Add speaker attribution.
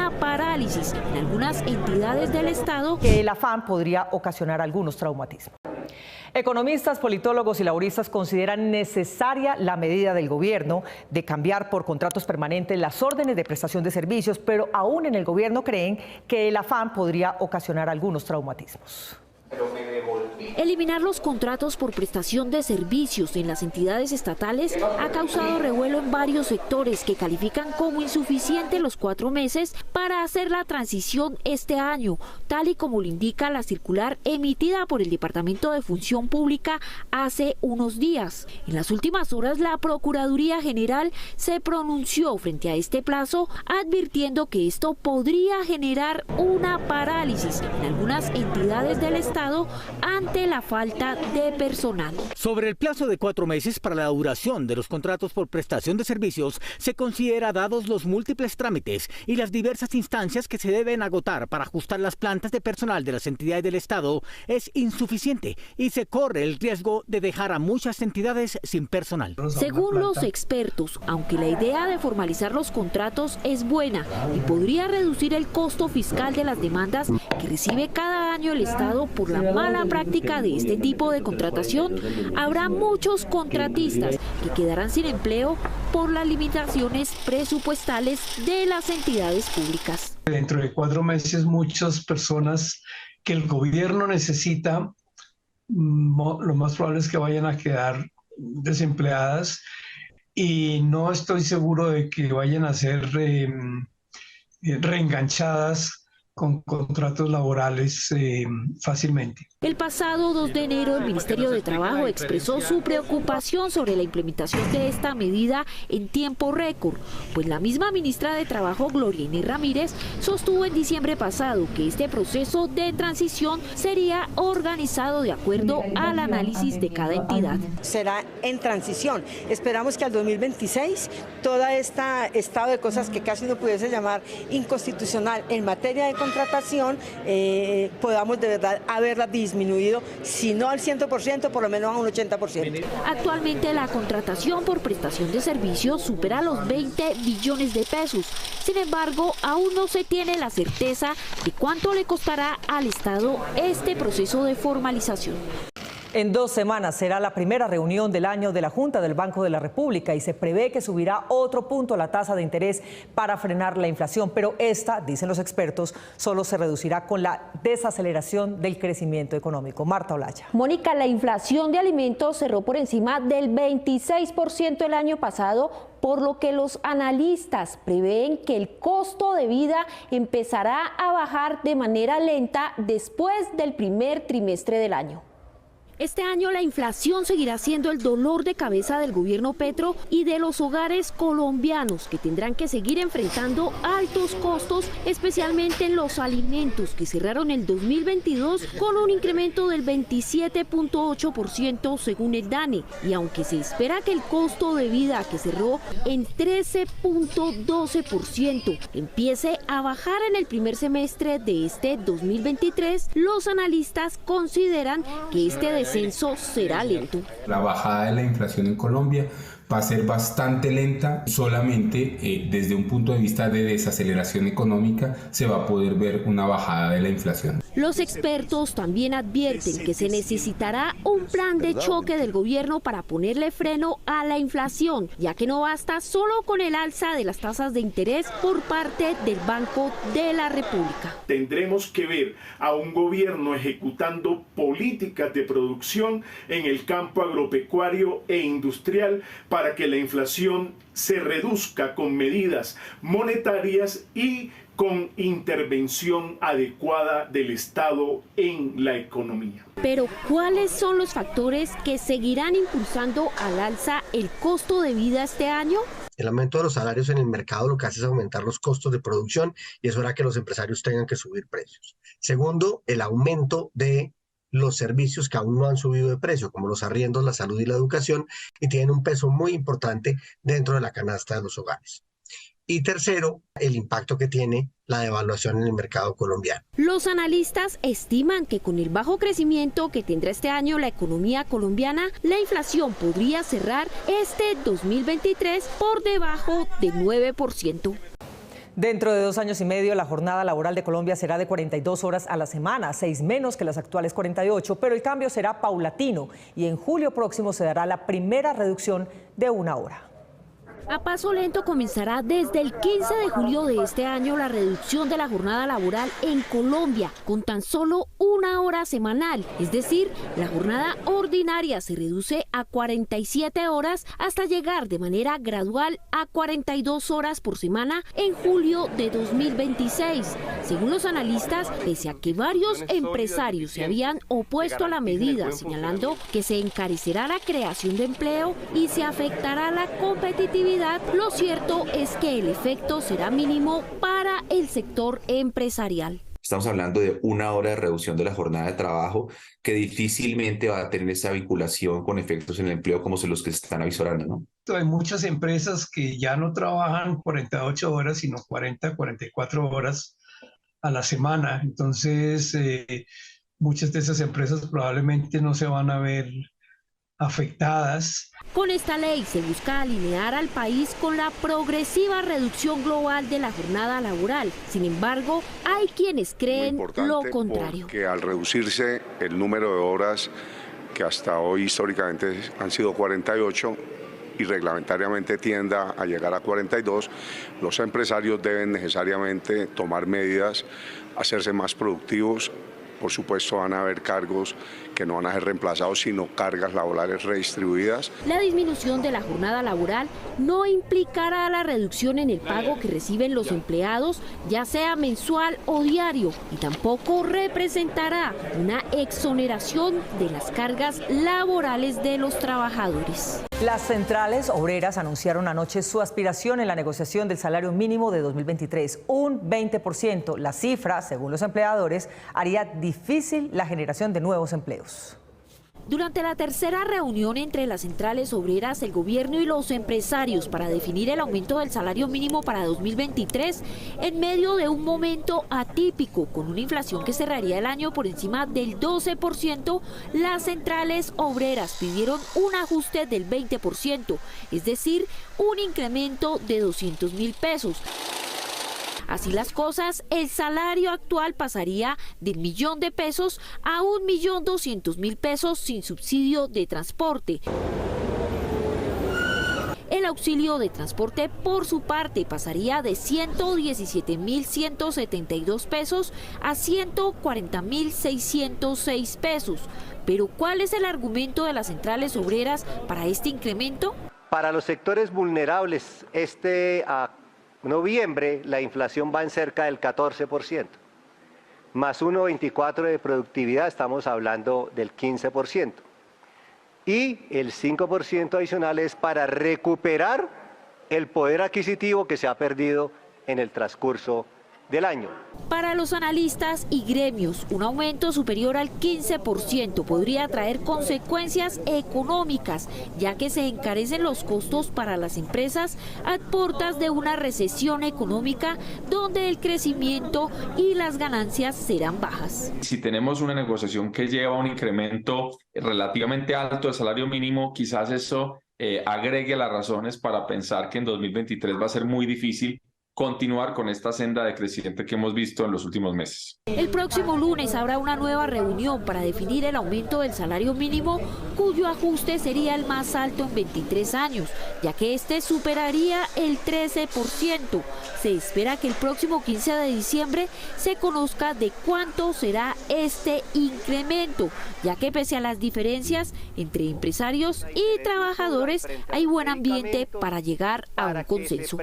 Speaker 1: una parálisis en algunas entidades del Estado.
Speaker 2: Que el afán podría ocasionar algunos traumatismos. Economistas, politólogos y laboristas consideran necesaria la medida del gobierno de cambiar por contratos permanentes las órdenes de prestación de servicios, pero aún en el gobierno creen que el afán podría ocasionar algunos traumatismos.
Speaker 1: Eliminar los contratos por prestación de servicios en las entidades estatales ha causado revuelo en varios sectores que califican como insuficiente los 4 meses para hacer la transición este año, tal y como lo indica la circular emitida por el Departamento de Función Pública hace unos días. En las últimas horas, la Procuraduría General se pronunció frente a este plazo, advirtiendo que esto podría generar una parálisis en algunas entidades del Estado ante la falta de personal.
Speaker 3: Sobre el plazo de 4 meses para la duración de los contratos por prestación de servicios, se considera, dados los múltiples trámites y las diversas instancias que se deben agotar para ajustar las plantas de personal de las entidades del Estado, es insuficiente y se corre el riesgo de dejar a muchas entidades sin personal.
Speaker 1: Según los expertos, aunque la idea de formalizar los contratos es buena y podría reducir el costo fiscal de las demandas que recibe cada año el Estado por la mala práctica de este tipo de contratación, habrá muchos contratistas que quedarán sin empleo por las limitaciones presupuestales de las entidades públicas.
Speaker 4: Dentro de 4 meses, muchas personas que el gobierno necesita, lo más probable es que vayan a quedar desempleadas, y no estoy seguro de que vayan a ser reenganchadas con contratos laborales fácilmente.
Speaker 1: El pasado 2 de enero, el Ministerio de Trabajo expresó su preocupación sobre la implementación de esta medida en tiempo récord, pues la misma ministra de Trabajo, Gloria Inés Ramírez, sostuvo en diciembre pasado que este proceso de transición sería organizado de acuerdo al análisis de cada entidad.
Speaker 5: Será en transición. Esperamos que al 2026 toda esta estado de cosas que casi no pudiese llamar inconstitucional en materia de contratación, podamos de verdad haberla disminuido, si no al 100%, por lo menos a un 80%.
Speaker 1: Actualmente la contratación por prestación de servicios supera los 20 billones de pesos. Sin embargo, aún no se tiene la certeza de cuánto le costará al Estado este proceso de formalización.
Speaker 2: En 2 semanas será la primera reunión del año de la Junta del Banco de la República y se prevé que subirá otro punto la tasa de interés para frenar la inflación, pero esta, dicen los expertos, solo se reducirá con la desaceleración del crecimiento económico. Marta Olaya.
Speaker 6: Mónica, la inflación de alimentos cerró por encima del 26% el año pasado, por lo que los analistas prevén que el costo de vida empezará a bajar de manera lenta después del primer trimestre del año.
Speaker 1: Este año la inflación seguirá siendo el dolor de cabeza del gobierno Petro y de los hogares colombianos, que tendrán que seguir enfrentando altos costos, especialmente en los alimentos, que cerraron el 2022 con un incremento del 27.8% según el DANE. Y aunque se espera que el costo de vida, que cerró en 13.12%, empiece a bajar en el primer semestre de este 2023, los analistas consideran que este descenso será lento.
Speaker 7: La bajada de la inflación en Colombia va a ser bastante lenta, solamente desde un punto de vista de desaceleración económica se va a poder ver una bajada de la inflación.
Speaker 1: Los expertos también advierten que se necesitará un plan de choque del gobierno para ponerle freno a la inflación, ya que no basta solo con el alza de las tasas de interés por parte del Banco de la República.
Speaker 8: Tendremos que ver a un gobierno ejecutando políticas de producción en el campo agropecuario e industrial para que la inflación se reduzca con medidas monetarias y con intervención adecuada del Estado en la economía.
Speaker 1: Pero, ¿cuáles son los factores que seguirán impulsando al alza el costo de vida este año?
Speaker 9: El aumento de los salarios en el mercado lo que hace es aumentar los costos de producción y eso hará que los empresarios tengan que subir precios. Segundo, el aumento de los servicios que aún no han subido de precio, como los arriendos, la salud y la educación, y tienen un peso muy importante dentro de la canasta de los hogares. Y tercero, el impacto que tiene la devaluación en el mercado colombiano.
Speaker 1: Los analistas estiman que con el bajo crecimiento que tendrá este año la economía colombiana, la inflación podría cerrar este 2023 por debajo del 9%.
Speaker 2: Dentro de 2 años y medio, la jornada laboral de Colombia será de 42 horas a la semana, 6 menos que las actuales 48, pero el cambio será paulatino y en julio próximo se dará la primera reducción de 1 hora.
Speaker 1: A paso lento comenzará desde el 15 de julio de este año la reducción de la jornada laboral en Colombia, con tan solo 1 hora semanal. Es decir, la jornada ordinaria se reduce a 47 horas hasta llegar de manera gradual a 42 horas por semana en julio de 2026. Según los analistas, pese a que varios empresarios se habían opuesto a la medida, señalando que se encarecerá la creación de empleo y se afectará la competitividad, lo cierto es que el efecto será mínimo para el sector empresarial.
Speaker 10: Estamos hablando de 1 hora de reducción de la jornada de trabajo que difícilmente va a tener esa vinculación con efectos en el empleo como los que se están avisorando, ¿no?
Speaker 4: Hay muchas empresas que ya no trabajan 48 horas, sino 40, 44 horas a la semana. Entonces, muchas de esas empresas probablemente no se van a ver afectadas.
Speaker 1: Con esta ley se busca alinear al país con la progresiva reducción global de la jornada laboral. Sin embargo, hay quienes creen lo contrario.
Speaker 11: Que al reducirse el número de horas que hasta hoy históricamente han sido 48 y reglamentariamente tienda a llegar a 42, los empresarios deben necesariamente tomar medidas, hacerse más productivos. Por supuesto, van a haber cargos que no van a ser reemplazados, sino cargas laborales redistribuidas.
Speaker 1: La disminución de la jornada laboral no implicará la reducción en el pago que reciben los empleados, ya sea mensual o diario, y tampoco representará una exoneración de las cargas laborales de los trabajadores.
Speaker 2: Las centrales obreras anunciaron anoche su aspiración en la negociación del salario mínimo de 2023, un 20%. La cifra, según los empleadores, haría difícil la generación de nuevos empleos.
Speaker 1: Durante la tercera reunión entre las centrales obreras, el gobierno y los empresarios para definir el aumento del salario mínimo para 2023, en medio de un momento atípico con una inflación que cerraría el año por encima del 12%, las centrales obreras pidieron un ajuste del 20%, es decir, un incremento de 200.000 pesos. Así las cosas, el salario actual pasaría de 1 millón de pesos a 1.200.000 pesos sin subsidio de transporte. El auxilio de transporte, por su parte, pasaría de 117.172 pesos a 140.606 pesos. Pero, ¿cuál es el argumento de las centrales obreras para este incremento?
Speaker 12: Para los sectores vulnerables, noviembre la inflación va en cerca del 14%, más 1,24 de productividad, estamos hablando del 15%. Y el 5% adicional es para recuperar el poder adquisitivo que se ha perdido en el transcurso del año.
Speaker 1: Para los analistas y gremios, un aumento superior al 15% podría traer consecuencias económicas, ya que se encarecen los costos para las empresas a puertas de una recesión económica donde el crecimiento y las ganancias serán bajas.
Speaker 13: Si tenemos una negociación que lleva a un incremento relativamente alto del salario mínimo, quizás eso agregue las razones para pensar que en 2023 va a ser muy difícil continuar con esta senda decreciente que hemos visto en los últimos meses.
Speaker 1: El próximo lunes habrá una nueva reunión para definir el aumento del salario mínimo, cuyo ajuste sería el más alto en 23 años, ya que este superaría el 13%. Se espera que el próximo 15 de diciembre se conozca de cuánto será este incremento, ya que pese a las diferencias entre empresarios y trabajadores, hay buen ambiente para llegar a un consenso.